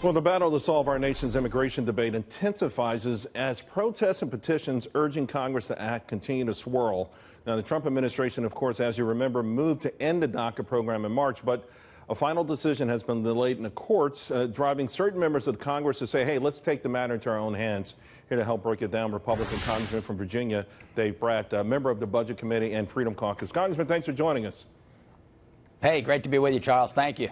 Well, the battle to solve our nation's immigration debate intensifies as protests and petitions urging Congress to act continue to swirl. Now, the Trump administration, of course, as you remember, moved to end the DACA program in March, but a final decision has been delayed in the courts, driving certain members of the Congress to say, hey, let's take the matter into our own hands. Here to help break it down, Republican Congressman from Virginia, Brat, member of the Budget Committee and Freedom Caucus. Congressman, thanks for joining us. Hey, great to be with you, Charles. Thank you.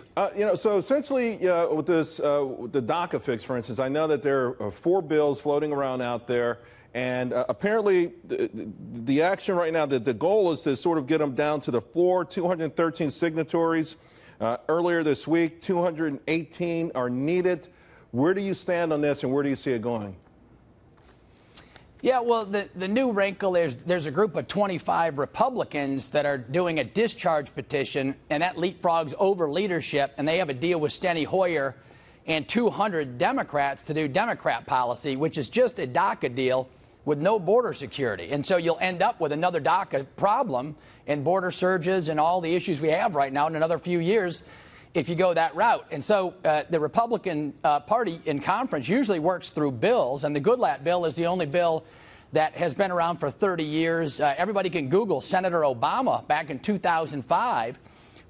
So essentially, with this, with the DACA fix, for instance, I know that there are 4 bills floating around out there, and apparently the action right now, the goal is to sort of get them down to the floor, 213 signatories. Earlier this week, 218 are needed. Where do you stand on this, and where do you see it going? Yeah, well, the new wrinkle is there's a group of 25 Republicans that are doing a discharge petition, and that leapfrogs over leadership, and they have a deal with Steny Hoyer and 200 Democrats to do Democrat policy, which is just a DACA deal with no border security. And so you'll end up with another DACA problem and border surges and all the issues we have right now in another few years if you go that route. And so the Republican Party in conference usually works through bills, and the Goodlatte bill is the only bill that has been around for 30 years. Everybody can Google Senator Obama back in 2005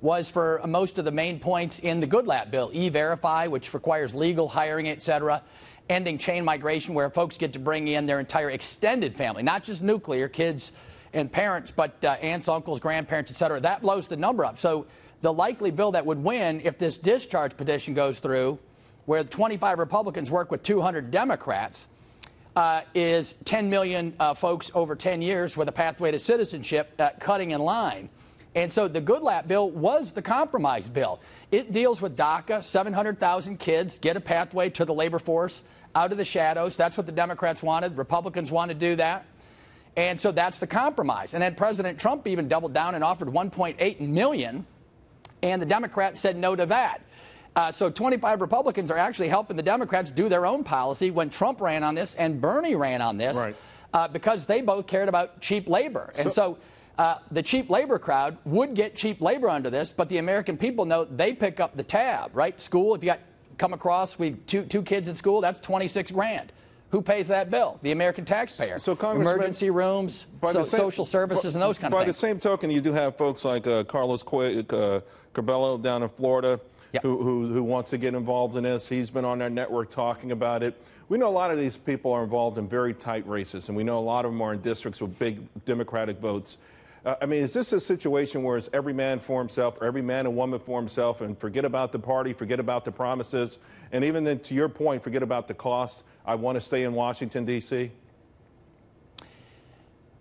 was for most of the main points in the Goodlatte bill. E-Verify, which requires legal hiring, et cetera. Ending chain migration, where folks get to bring in their entire extended family, not just nuclear kids and parents, but aunts, uncles, grandparents, et cetera. That blows the number up. So the likely bill that would win if this discharge petition goes through, where 25 Republicans work with 200 Democrats, is 10 million folks over 10 years with a pathway to citizenship cutting in line. And so the Goodlatte bill was the compromise bill. It deals with DACA, 700,000 kids get a pathway to the labor force out of the shadows. That's what the Democrats wanted. Republicans want to do that. And so that's the compromise. And then President Trump even doubled down and offered 1.8 million, and the Democrats said no to that. So 25 Republicans are actually helping the Democrats do their own policy when Trump ran on this and Bernie ran on this, right, because they both cared about cheap labor. And so the cheap labor crowd would get cheap labor under this, but the American people know they pick up the tab, right? School, if you come across with two kids in school, that's 26 grand. Who pays that bill? The American taxpayer. So emergency rooms, social services, and those kind of things. By the same token, you do have folks like Carlos Curbelo down in Florida, yep, who wants to get involved in this. He's been on our network talking about it. We know a lot of these people are involved in very tight races, and we know a lot of them are in districts with big Democratic votes. I mean, is this a situation where it's every man for himself, or every man and woman for himself, and forget about the party, forget about the promises, and even then, to your point, forget about the cost? I want to stay in Washington, D.C.?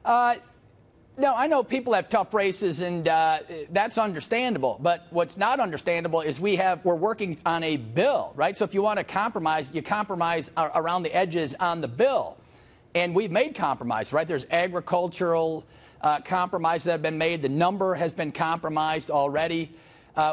No, I know people have tough races, and that's understandable. But what's not understandable is we're working on a bill, right? So if you want to compromise, you compromise around the edges on the bill. And we've made compromise, right? There's agricultural compromises that have been made. The number has been compromised already.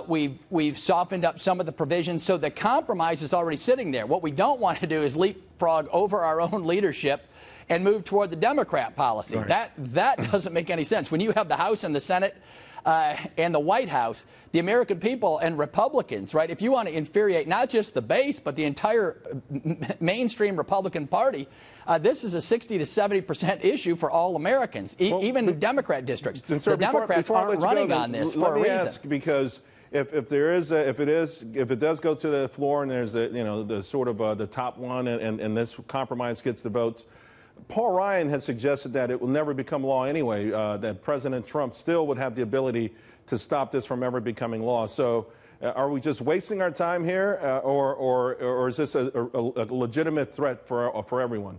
We've softened up some of the provisions, so the compromise is already sitting there. What we don't want to do is leapfrog over our own leadership and move toward the Democrat policy. Right. That doesn't make any sense. When you have the House and the Senate and the White House, the American people and Republicans, right, if you want to infuriate not just the base, but the entire mainstream Republican Party, this is a 60 to 70% issue for all Americans, even in Democrat districts. Sir, the Democrats aren't running on this for a reason. Let me ask, because if it does go to the floor and there's the sort of the top one and this compromise gets the votes, Paul Ryan has suggested that it will never become law anyway, that President Trump still would have the ability to stop this from ever becoming law. So are we just wasting our time here, or is this a legitimate threat for everyone?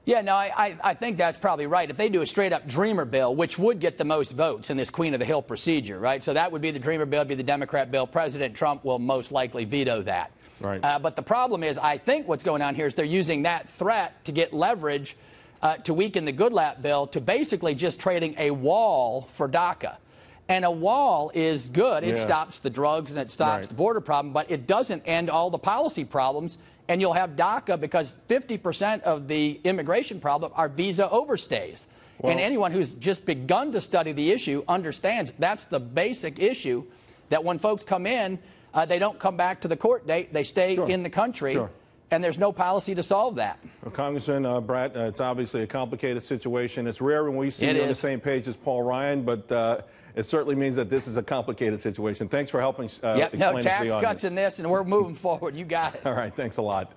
Yeah, no, I think that's probably right. If they do a straight-up Dreamer bill, which would get the most votes in this Queen of the Hill procedure, right? So that would be the Dreamer bill, be the Democrat bill. President Trump will most likely veto that. Right. But the problem is, I think what's going on here is they're using that threat to get leverage to weaken the Goodlatte bill to basically just trading a wall for DACA. And a wall is good. It stops the drugs and it stops the border problem, but it doesn't end all the policy problems. And you'll have DACA because 50% of the immigration problem are visa overstays. Well, and anyone who's just begun to study the issue understands that's the basic issue, that when folks come in, they don't come back to the court date. They stay in the country. Sure. And there's no policy to solve that. Well, Congressman Brat, it's obviously a complicated situation. It's rare when we see you on the same page as Paul Ryan, but it certainly means that this is a complicated situation. Thanks for helping explain it to the audience. No tax cuts in this, and we're moving forward. You got it. All right, thanks a lot.